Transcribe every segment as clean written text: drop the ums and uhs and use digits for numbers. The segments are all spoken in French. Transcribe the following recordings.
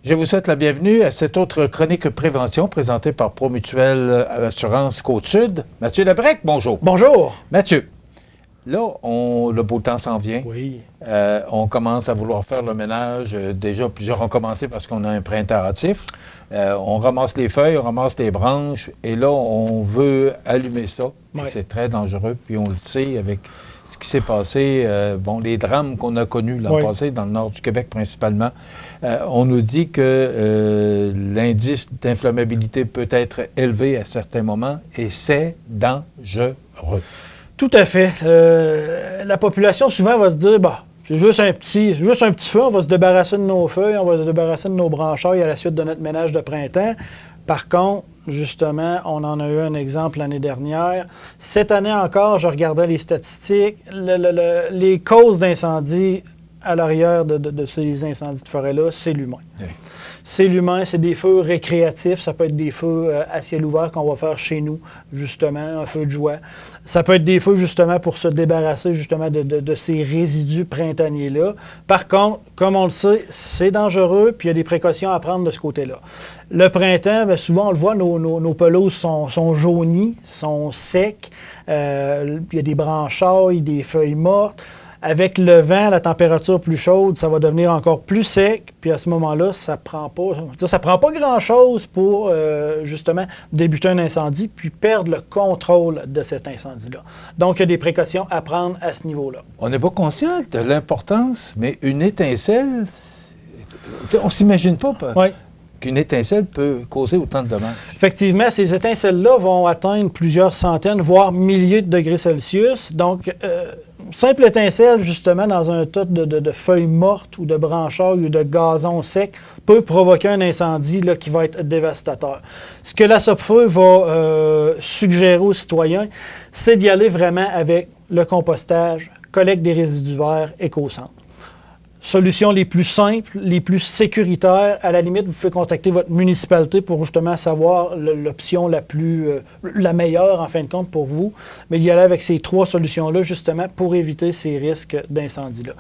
Je vous souhaite la bienvenue à cette autre chronique prévention présentée par Promutuelle Assurance Côte-Sud. Mathieu Labrec, bonjour. Bonjour. Mathieu, là, le beau temps s'en vient. Oui. On commence à vouloir faire le ménage. Déjà, plusieurs ont commencé parce qu'on a un printemps hâtif. On ramasse les feuilles, on ramasse les branches, et là, on veut allumer ça. Oui. C'est très dangereux, puis on le sait avec ce qui s'est passé, les drames qu'on a connus l'an passé, dans le nord du Québec principalement. On nous dit que l'indice d'inflammabilité peut être élevé à certains moments, et c'est dangereux. Tout à fait. La population, souvent, va se dire, bah, c'est juste un petit feu, on va se débarrasser de nos feuilles, on va se débarrasser de nos branchailles à la suite de notre ménage de printemps. Par contre, justement, on en a eu un exemple l'année dernière. Cette année encore, je regardais les statistiques, les causes d'incendie à l'arrière de ces incendies de forêt-là, c'est l'humain. Oui. C'est l'humain, c'est des feux récréatifs, ça peut être des feux à ciel ouvert qu'on va faire chez nous, justement, un feu de joie. Ça peut être des feux, justement, pour se débarrasser, justement, de ces résidus printaniers-là. Par contre, comme on le sait, c'est dangereux, puis il y a des précautions à prendre de ce côté-là. Le printemps, bien, souvent, on le voit, nos pelouses sont jaunies, sont secs, il y a des branchailles, des feuilles mortes. Avec le vent, la température plus chaude, ça va devenir encore plus sec. Puis à ce moment-là, ça prend pas grand-chose pour, justement, débuter un incendie puis perdre le contrôle de cet incendie-là. Donc, il y a des précautions à prendre à ce niveau-là. On n'est pas conscient de l'importance, mais une étincelle, on ne s'imagine pas qu'une étincelle peut causer autant de dommages. Effectivement, ces étincelles-là vont atteindre plusieurs centaines, voire milliers de degrés Celsius. Donc, simple étincelle, justement, dans un tas de feuilles mortes ou de branchailles ou de gazon sec peut provoquer un incendie là, qui va être dévastateur. Ce que la SOPFEU va suggérer aux citoyens, c'est d'y aller vraiment avec le compostage, collecte des résidus verts, éco-centre. Solutions les plus simples, les plus sécuritaires. À la limite, vous pouvez contacter votre municipalité pour justement savoir l'option la meilleure, en fin de compte, pour vous. Mais y aller avec ces trois solutions-là, justement, pour éviter ces risques d'incendie-là.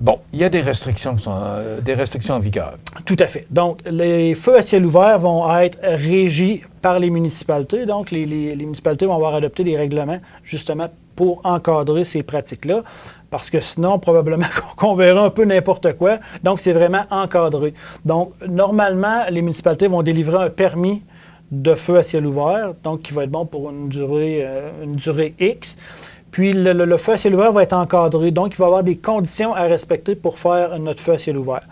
Bon, il y a des restrictions en vigueur. Tout à fait. Donc, les feux à ciel ouvert vont être régis par les municipalités. Donc, les municipalités vont avoir adopté des règlements, justement, pour encadrer ces pratiques-là. Parce que sinon, probablement qu'on verra un peu n'importe quoi. Donc, c'est vraiment encadré. Donc, normalement, les municipalités vont délivrer un permis de feu à ciel ouvert, donc qui va être bon pour une durée X. Puis, le feu à ciel ouvert va être encadré. Donc, il va y avoir des conditions à respecter pour faire notre feu à ciel ouvert.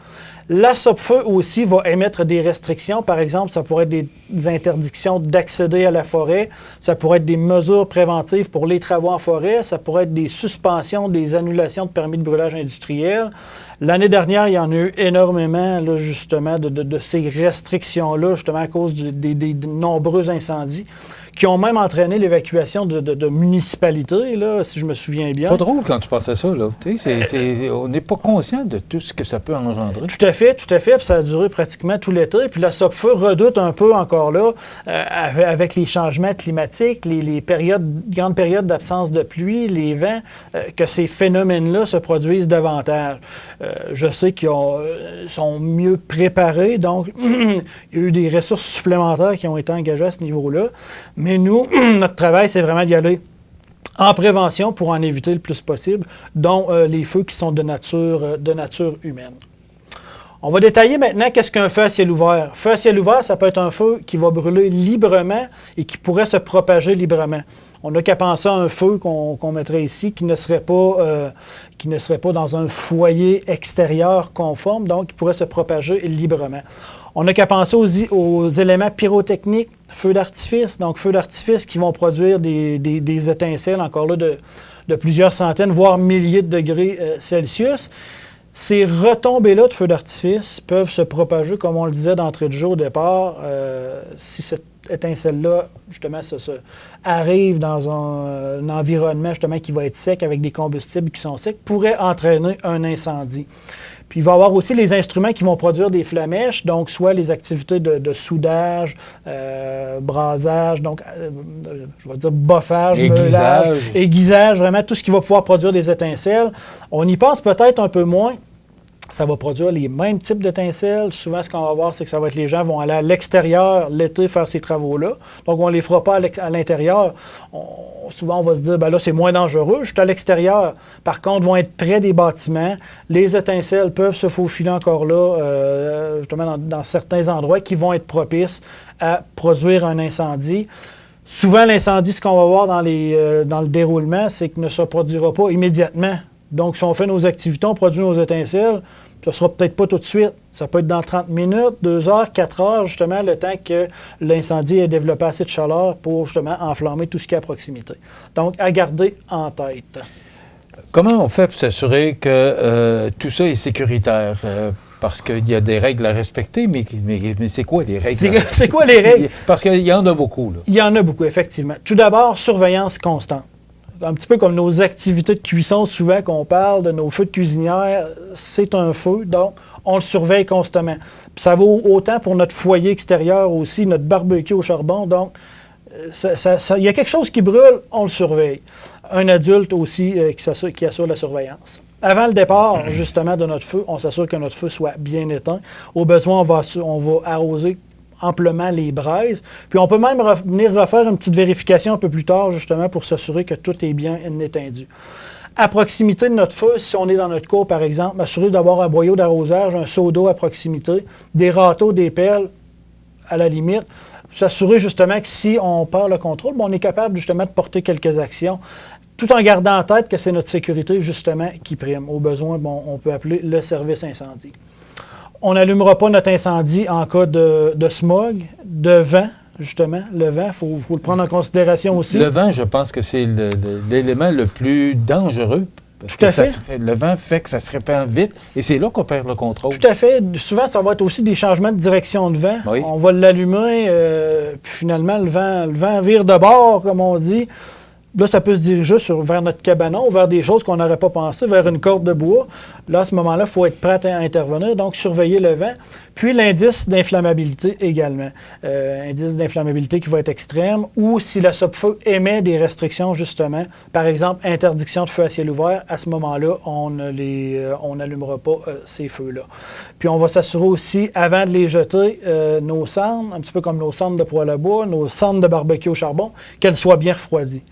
La SOPFEU aussi va émettre des restrictions. Par exemple, ça pourrait être des interdictions d'accéder à la forêt. Ça pourrait être des mesures préventives pour les travaux en forêt. Ça pourrait être des suspensions, des annulations de permis de brûlage industriel. L'année dernière, il y en a eu énormément, là, justement, de ces restrictions-là, justement, à cause des nombreux incendies, qui ont même entraîné l'évacuation de municipalités, là, si je me souviens bien. Pas drôle quand tu penses à ça, là. On n'est pas conscient de tout ce que ça peut engendrer. Tout à fait. Puis ça a duré pratiquement tout l'été. Puis la SOPFEU redoute un peu encore là, avec les changements climatiques, les grandes périodes d'absence de pluie, les vents, que ces phénomènes-là se produisent davantage. Je sais qu'ils sont mieux préparés, donc il y a eu des ressources supplémentaires qui ont été engagées à ce niveau-là. Mais nous, notre travail, c'est vraiment d'y aller en prévention pour en éviter le plus possible, dont les feux qui sont de nature humaine. On va détailler maintenant qu'est-ce qu'un feu à ciel ouvert. Feu à ciel ouvert, ça peut être un feu qui va brûler librement et qui pourrait se propager librement. On n'a qu'à penser à un feu qu'on mettrait ici qui ne serait pas dans un foyer extérieur conforme, donc qui pourrait se propager librement. On n'a qu'à penser aux éléments pyrotechniques, feux d'artifice, donc feux d'artifice qui vont produire des étincelles, encore là, de plusieurs centaines, voire milliers de degrés Celsius. Ces retombées-là de feux d'artifice peuvent se propager, comme on le disait d'entrée de jeu au départ, si cette étincelle-là, justement, arrive dans un environnement, justement, qui va être sec, avec des combustibles qui sont secs, pourrait entraîner un incendie. Puis il va y avoir aussi les instruments qui vont produire des flamèches, donc soit les activités de soudage, brasage, donc je vais dire boffage, meulage, aiguisage, vraiment tout ce qui va pouvoir produire des étincelles. On y pense peut-être un peu moins, Ça va produire les mêmes types d'étincelles. Souvent, ce qu'on va voir, c'est que ça va être les gens vont aller à l'extérieur l'été faire ces travaux-là. Donc, on ne les fera pas à l'intérieur. Souvent, on va se dire, ben là, c'est moins dangereux, je suis à l'extérieur. Par contre, vont être près des bâtiments. Les étincelles peuvent se faufiler encore là, justement dans certains endroits qui vont être propices à produire un incendie. Souvent, l'incendie, ce qu'on va voir dans le déroulement, c'est qu'il ne se produira pas immédiatement. Donc, si on fait nos activités, on produit nos étincelles, ça ne sera peut-être pas tout de suite. Ça peut être dans 30 minutes, 2 heures, 4 heures, justement, le temps que l'incendie ait développé assez de chaleur pour, justement, enflammer tout ce qui est à proximité. Donc, à garder en tête. Comment on fait pour s'assurer que tout ça est sécuritaire? Parce qu'il y a des règles à respecter, mais c'est quoi les règles? C'est quoi les règles? Parce qu'il y en a beaucoup, là. Il y en a beaucoup, effectivement. Tout d'abord, surveillance constante. Un petit peu comme nos activités de cuisson, souvent qu'on parle de nos feux de cuisinière, c'est un feu, donc on le surveille constamment. Puis ça vaut autant pour notre foyer extérieur aussi, notre barbecue au charbon, donc il y a quelque chose qui brûle, on le surveille. Un adulte aussi qui assure la surveillance. Avant le départ, justement, de notre feu, on s'assure que notre feu soit bien éteint. Au besoin, on va arroser amplement les braises. Puis on peut même venir refaire une petite vérification un peu plus tard, justement, pour s'assurer que tout est bien étendu. À proximité de notre feu, si on est dans notre cour, par exemple, assurer d'avoir un boyau d'arrosage, un seau d'eau à proximité, des râteaux, des pelles, à la limite. S'assurer justement que si on perd le contrôle, on est capable justement de porter quelques actions, tout en gardant en tête que c'est notre sécurité justement qui prime. Au besoin, on peut appeler le service incendie. On n'allumera pas notre incendie en cas de smog, de vent, justement. Le vent, il faut le prendre en considération aussi. Le vent, je pense que c'est l'élément le plus dangereux. Tout à fait. Le vent fait que ça se répand vite et c'est là qu'on perd le contrôle. Tout à fait. Souvent, ça va être aussi des changements de direction de vent. Oui. On va l'allumer, puis finalement, le vent vire de bord, comme on dit. Là, ça peut se diriger vers notre cabanon, vers des choses qu'on n'aurait pas pensé, vers une corde de bois. Là, à ce moment-là, il faut être prêt à intervenir, donc surveiller le vent. Puis l'indice d'inflammabilité également. Indice d'inflammabilité qui va être extrême, ou si le SOPFEU émet des restrictions, justement, par exemple, interdiction de feu à ciel ouvert, à ce moment-là, on n'allumera pas ces feux-là. Puis on va s'assurer aussi, avant de les jeter, nos cendres, un petit peu comme nos cendres de poêle à bois, nos cendres de barbecue au charbon, qu'elles soient bien refroidies.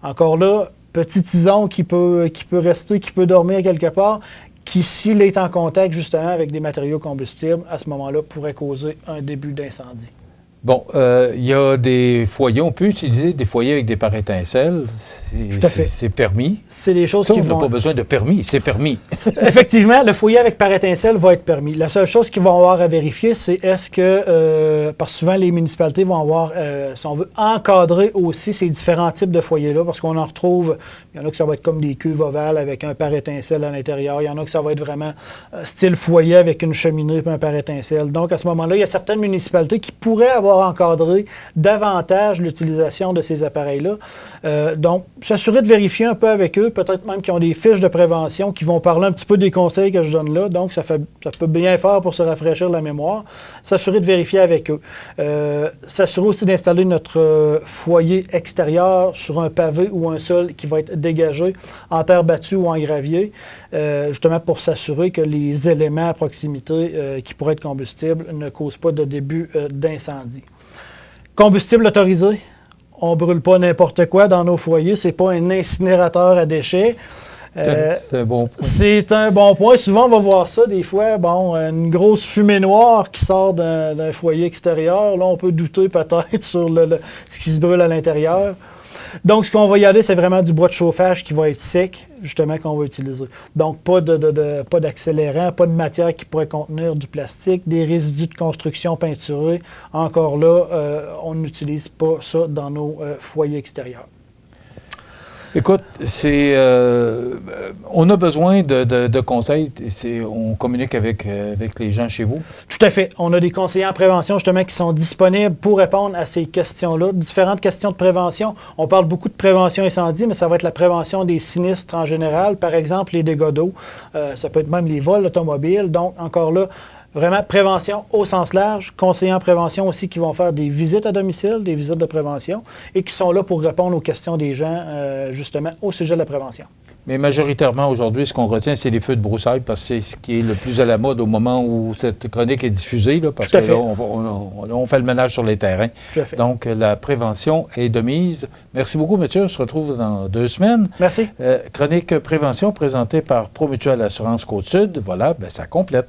Encore là, petit tison qui peut rester, qui peut dormir quelque part, qui, s'il est en contact justement avec des matériaux combustibles, à ce moment-là, pourrait causer un début d'incendie. Bon, il y a des foyers, on peut utiliser des foyers avec des pare-étincelles. Tout à fait. C'est permis. C'est des choses ça, qui on vont... n'a pas besoin de permis, c'est permis. Effectivement, le foyer avec pare-étincelle va être permis. La seule chose qu'ils vont avoir à vérifier, c'est est-ce que, parce que souvent les municipalités vont avoir, si on veut, encadrer aussi ces différents types de foyers-là, parce qu'on en retrouve, il y en a que ça va être comme des cuves ovales avec un pare-étincelle à l'intérieur, il y en a que ça va être vraiment style foyer avec une cheminée et un pare-étincelle. Donc, à ce moment-là, il y a certaines municipalités qui pourraient avoir encadré davantage l'utilisation de ces appareils-là. Donc, s'assurer de vérifier un peu avec eux, peut-être même qu'ils ont des fiches de prévention qui vont parler un petit peu des conseils que je donne là, donc ça peut bien faire pour se rafraîchir la mémoire. S'assurer de vérifier avec eux. S'assurer aussi d'installer notre foyer extérieur sur un pavé ou un sol qui va être dégagé en terre battue ou en gravier, justement pour s'assurer que les éléments à proximité qui pourraient être combustibles ne causent pas de début d'incendie. Combustible autorisé. On ne brûle pas n'importe quoi dans nos foyers. Ce n'est pas un incinérateur à déchets. C'est un bon point. C'est un bon point. Souvent, on va voir ça des fois. Bon, une grosse fumée noire qui sort d'un foyer extérieur. Là, on peut douter peut-être sur ce qui se brûle à l'intérieur. Donc, ce qu'on va y aller, c'est vraiment du bois de chauffage qui va être sec, justement, qu'on va utiliser. Donc, pas d'accélérant, pas de matière qui pourrait contenir du plastique, des résidus de construction peinturés. Encore là, on n'utilise pas ça dans nos foyers extérieurs. Écoute, on a besoin de conseils. On communique avec les gens chez vous? Tout à fait. On a des conseillers en prévention, justement, qui sont disponibles pour répondre à ces questions-là. Différentes questions de prévention. On parle beaucoup de prévention incendie, mais ça va être la prévention des sinistres en général. Par exemple, les dégâts d'eau. Ça peut être même les vols automobiles. Donc, encore là, vraiment, prévention au sens large, conseillers en prévention aussi qui vont faire des visites à domicile, des visites de prévention, et qui sont là pour répondre aux questions des gens, justement, au sujet de la prévention. Mais majoritairement, aujourd'hui, ce qu'on retient, c'est les feux de broussailles, parce que c'est ce qui est le plus à la mode au moment où cette chronique est diffusée, là, parce que là, on fait le ménage sur les terrains. Donc, la prévention est de mise. Merci beaucoup, Mathieu. On se retrouve dans 2 semaines. Merci. Chronique prévention présentée par Promutuelle Assurance Côte-Sud. Voilà, ça complète.